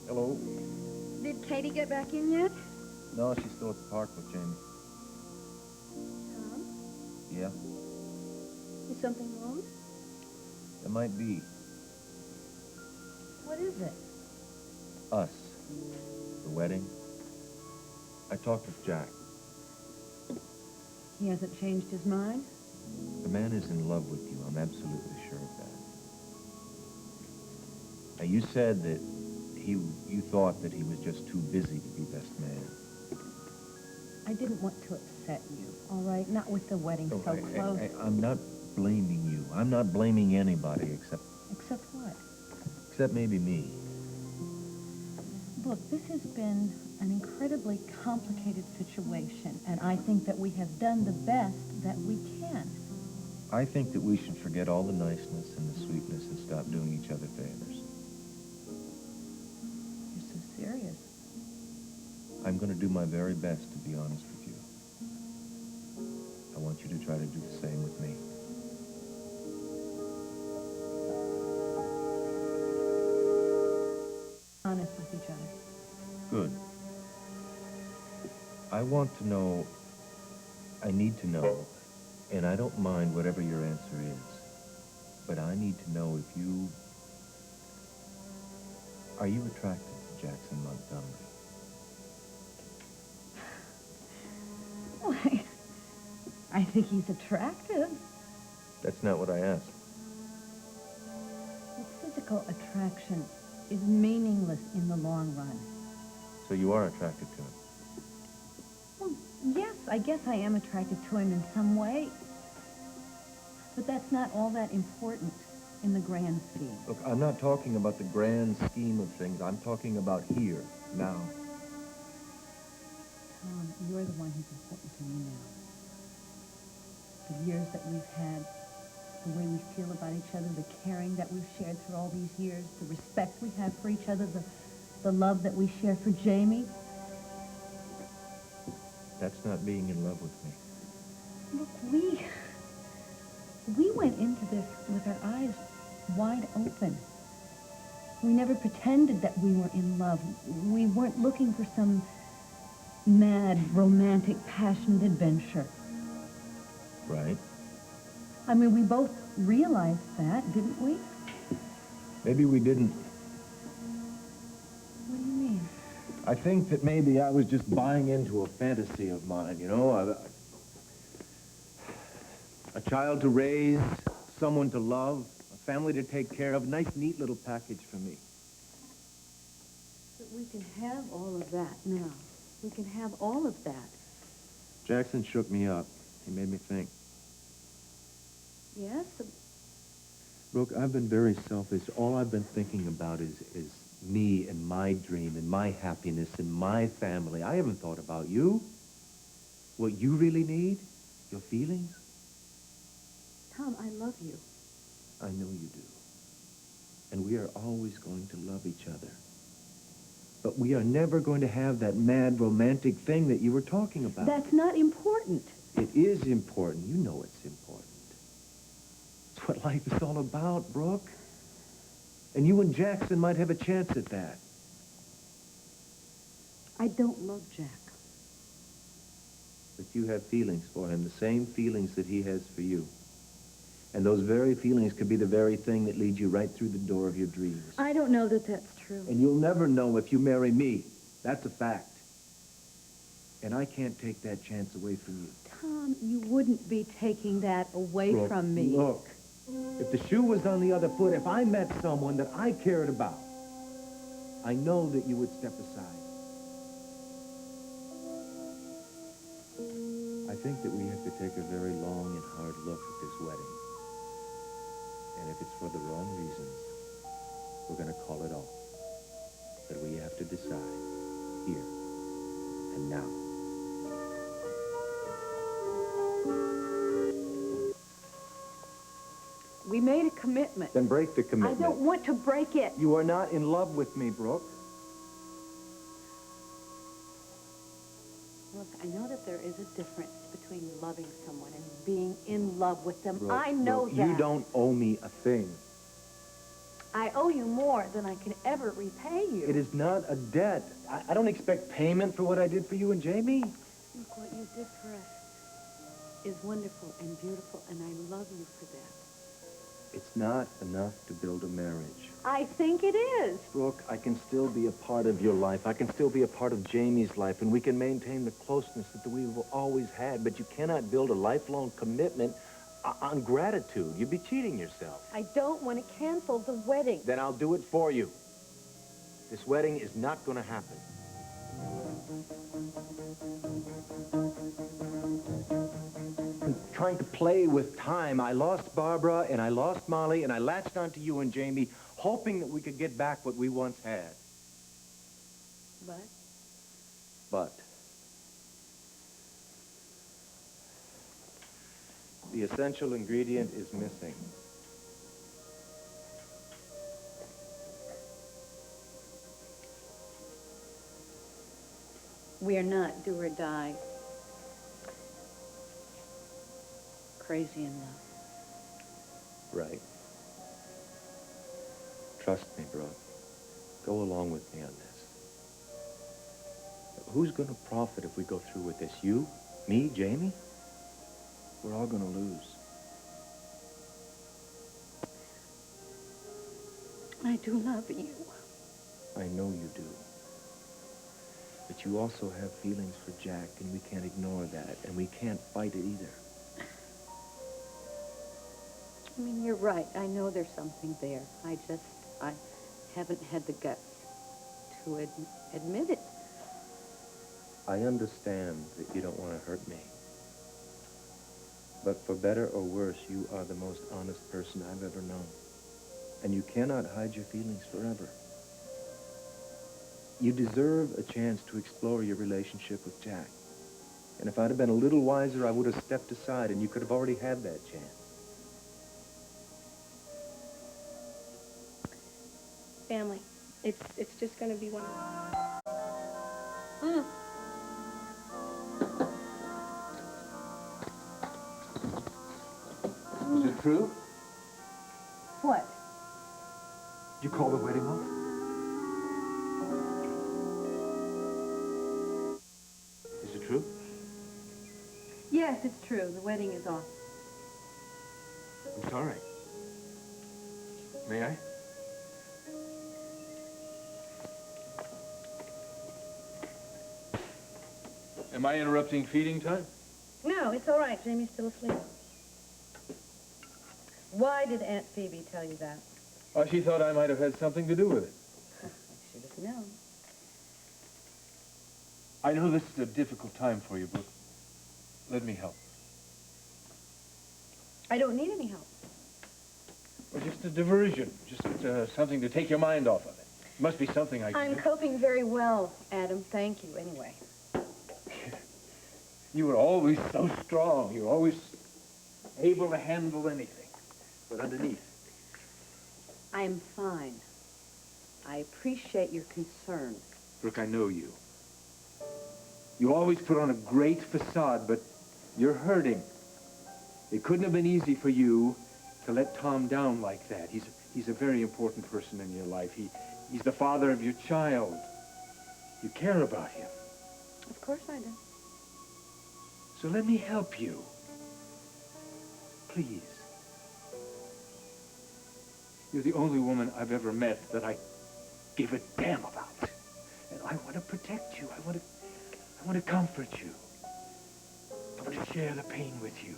Hello. Did Katie get back in yet? No, she's still at the park with Jamie. Tom, Yeah, is something wrong? it might be. What is it? Us. The wedding. I talked with Jack. He hasn't changed his mind? The man is in love with you. I'm absolutely sure of that. Now, you said that you thought that he was just too busy to be best man. I didn't want to upset you, all right? Not with the wedding so close. I'm not blaming you. I'm not blaming anybody except Except what? maybe me. Look, this has been an incredibly complicated situation, and I think that we have done the best that we can. I think that we should forget all the niceness and the sweetness and stop doing each other favors. You're so serious. I'm going to do my very best to be honest with you. I want you to try to do the same with me. Honest with each other. Good. I want to know, I need to know, and I don't mind whatever your answer is, but I need to know if you, are you attracted to Jackson Montgomery? Why, I think he's attractive. That's not what I asked. Well, physical attraction is meaningless in the long run. So you are attracted to him? Well, yes, I guess I am attracted to him in some way. But that's not all that important in the grand scheme. Look, I'm not talking about the grand scheme of things. I'm talking about here, now. Tom, you're the one who's important to me now. The years that we've had, the way we feel about each other, the caring that we've shared through all these years, the respect we have for each other, the love that we share for Jamie. That's not being in love with me. Look, we went into this with our eyes wide open. We never pretended that we were in love. We weren't looking for some mad, romantic, passionate adventure. Right? I mean, we both realized that, didn't we? Maybe we didn't. What do you mean? I think that maybe I was just buying into a fantasy of mine, you know? A child to raise, someone to love, a family to take care of, a nice, neat little package for me. But we can have all of that now. We can have all of that. Jackson shook me up. He made me think. Yes? Brooke, I've been very selfish. All I've been thinking about is me and my dream and my happiness and my family. I haven't thought about you. What you really need, your feelings. Tom, I love you. I know you do. And we are always going to love each other. But we are never going to have that mad romantic thing that you were talking about. That's not important. It is important. You know it's important. It's what life is all about, Brooke. And you and Jackson might have a chance at that. I don't love Jack. But you have feelings for him, the same feelings that he has for you. And those very feelings could be the very thing that leads you right through the door of your dreams. I don't know that that's true. And you'll never know if you marry me. That's a fact. And I can't take that chance away from you. Tom, you wouldn't be taking that away Brooke, from me. Look, if the shoe was on the other foot, if I met someone that I cared about, I know that you would step aside. I think that we have to take a very long and hard look at this wedding. And if it's for the wrong reasons, we're going to call it off. But we have to decide, here and now. We made a commitment. Then break the commitment. I don't want to break it. You are not in love with me, Brooke. Look, I know that there is a difference between loving someone and being in love with them. Brooke, I know Brooke, that. you don't owe me a thing. I owe you more than I can ever repay you. It is not a debt. I don't expect payment for what I did for you and Jamie. Look, what you did for us is wonderful and beautiful, and I love you for that. It's not enough to build a marriage. I think it is. Brooke, I can still be a part of your life. I can still be a part of Jamie's life, and we can maintain the closeness that we've always had, but you cannot build a lifelong commitment on gratitude. You'd be cheating yourself. I don't want to cancel the wedding. Then I'll do it for you. This wedding is not going to happen. I'm trying to play with time. I lost Barbara, and I lost Molly, and I latched onto you and Jamie, hoping that we could get back what we once had. But the essential ingredient is missing. We are not do or die. Crazy in love. Right. Trust me, Brooke. Go along with me on this. Who's going to profit if we go through with this? You? Me? Jamie? We're all going to lose. I do love you. I know you do. But you also have feelings for Jack, and we can't ignore that, and we can't fight it either. I mean, you're right. I know there's something there. I haven't had the guts to admit it. I understand that you don't want to hurt me. But for better or worse, you are the most honest person I've ever known. And you cannot hide your feelings forever. You deserve a chance to explore your relationship with Jack. And if I'd have been a little wiser, I would have stepped aside, and you could have already had that chance. Family. It's just going to be one. Is it true? What? You call the wedding off? Is it true? Yes, it's true. The wedding is off. I'm sorry. May I? Am I interrupting feeding time? No, it's all right. Jamie's still asleep. Why did Aunt Phoebe tell you that? Oh, she thought I might have had something to do with it. I should have known. I know this is a difficult time for you, Brooke. Let me help. I don't need any help. Well, just a diversion. Just something to take your mind off of it. Must be something I can I'm do. coping very well, Adam. Thank you, anyway. You were always so strong. You were always able to handle anything. But underneath, I am fine. I appreciate your concern. Brooke, I know you. You always put on a great facade, but you're hurting. It couldn't have been easy for you to let Tom down like that. He's a very important person in your life. He's the father of your child. You care about him. Of course I do. So let me help you. Please. You're the only woman I've ever met that I give a damn about. And I want to protect you. I want to comfort you. I want to share the pain with you.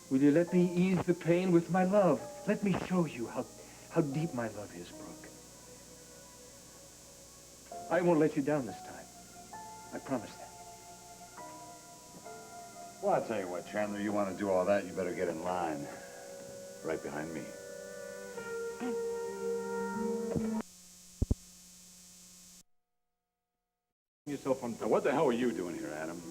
Will you let me ease the pain with my love? Let me show you how deep my love is, Brooke. I won't let you down this time. I promise that. Well, I'll tell you what, Chandler, you want to do all that, you better get in line. Right behind me. Yourself on. Now, what the hell are you doing here, Adam?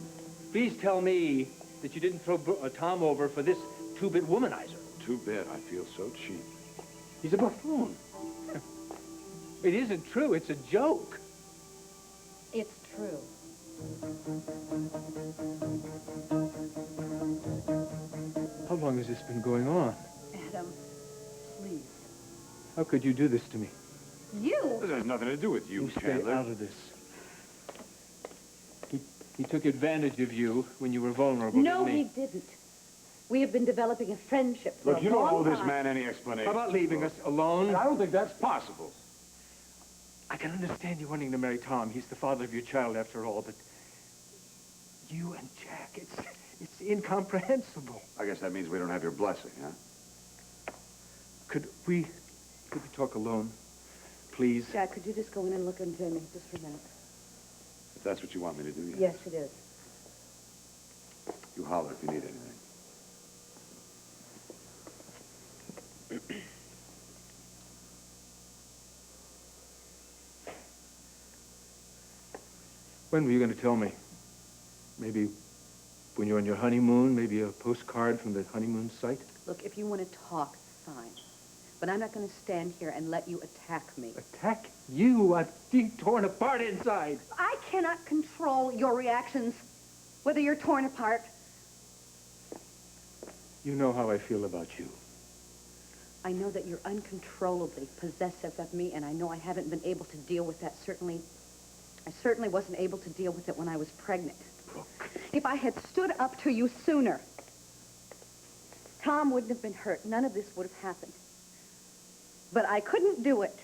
Please tell me that you didn't throw Tom over for this two-bit womanizer. Too bad. I feel so cheap. He's a buffoon. It isn't true. It's a joke. It's true. How long has this been going on? Adam, please. How could you do this to me? You? This has nothing to do with you, You stay Chandler. out of this. He took advantage of you when you were vulnerable, No, didn't he didn't. We have been developing a friendship for Look, a you don't long owe this time. man any explanation. How about leaving us alone? And I don't think that's possible. I can understand you wanting to marry Tom. He's the father of your child, after all, but you and Jack, it's incomprehensible. I guess that means we don't have your blessing, huh? Could we talk alone, please? Jack, could you just go in and look at Jamie just for a minute? If that's what you want me to do, yes. Yes, it is. You holler if you need anything. When were you going to tell me? Maybe when you're on your honeymoon, maybe a postcard from the honeymoon site? Look, if you want to talk, fine. But I'm not going to stand here and let you attack me. Attack you? I'm being torn apart inside. I cannot control your reactions, whether you're torn apart. You know how I feel about you. I know that you're uncontrollably possessive of me, and I know I haven't been able to deal with that. I certainly wasn't able to deal with it when I was pregnant. Brooke. If I had stood up to you sooner, Tom wouldn't have been hurt. None of this would have happened. But I couldn't do it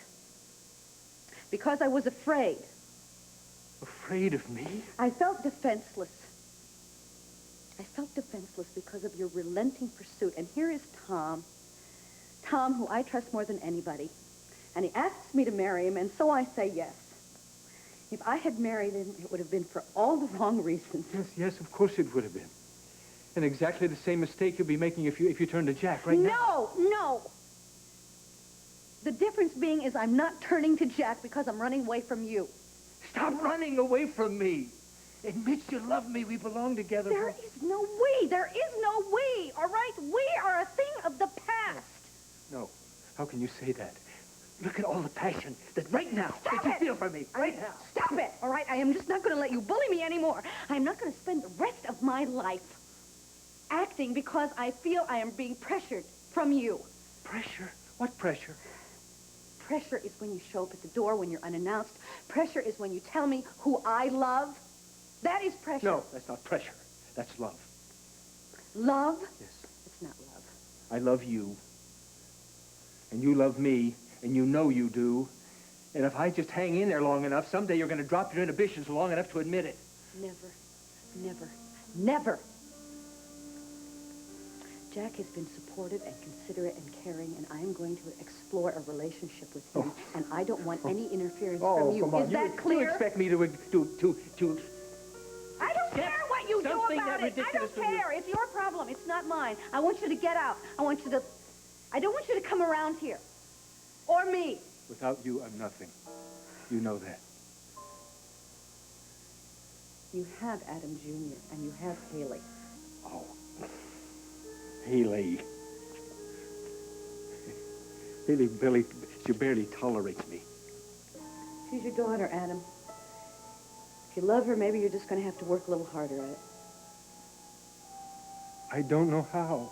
because I was afraid. Afraid of me? I felt defenseless. I felt defenseless because of your relenting pursuit. And here is Tom, who I trust more than anybody. And he asks me to marry him, and so I say yes. If I had married him, it would have been for all the wrong reasons. Yes, of course it would have been. And exactly the same mistake you'll be making if you turn to Jack right now. No! The difference being is I'm not turning to Jack because I'm running away from you. Stop running away from me. Admit you love me. We belong together. There is no we. There is no we, all right? We are a thing of the past. No. How can you say that? Look at all the passion that right now that you feel for me. Right now. Stop it, all right? I am just not going to let you bully me anymore. I am not going to spend the rest of my life acting because I feel I am being pressured from you. Pressure? What pressure? Pressure is when you show up at the door when you're unannounced. Pressure is when you tell me who I love. That is pressure. No, that's not pressure. That's love. Love? Yes. It's not love. I love you. And you love me. And you know you do. And if I just hang in there long enough, someday you're going to drop your inhibitions long enough to admit it. Never, never, never. Jack has been supportive and considerate and caring, and I am going to explore a relationship with him, and I don't want any interference from you. Come on. Is that clear? You expect me to I don't care what you do something about that it. I ridiculous don't from you. care. It's your problem. It's not mine. I want you to get out. I don't want you to come around here. Or me. Without you, I'm nothing. You know that. You have Adam Jr. and you have Haley. Oh. Haley. Billy, she barely tolerates me. She's your daughter, Adam. If you love her, maybe you're just going to have to work a little harder at it. I don't know how.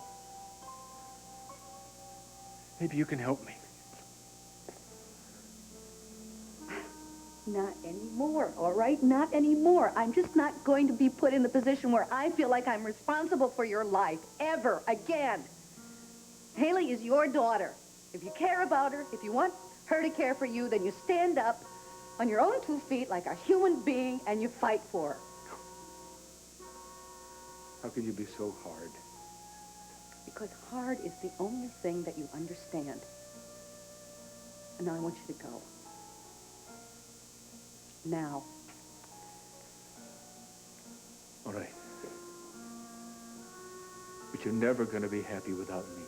Maybe you can help me. Not anymore, all right? Not anymore. I'm just not going to be put in the position where I feel like I'm responsible for your life, ever, again. Haley is your daughter. If you care about her, if you want her to care for you, then you stand up on your own 2 feet like a human being and you fight for her. How can you be so hard? Because hard is the only thing that you understand. And now I want you to go. Now. All right. But you're never going to be happy without me.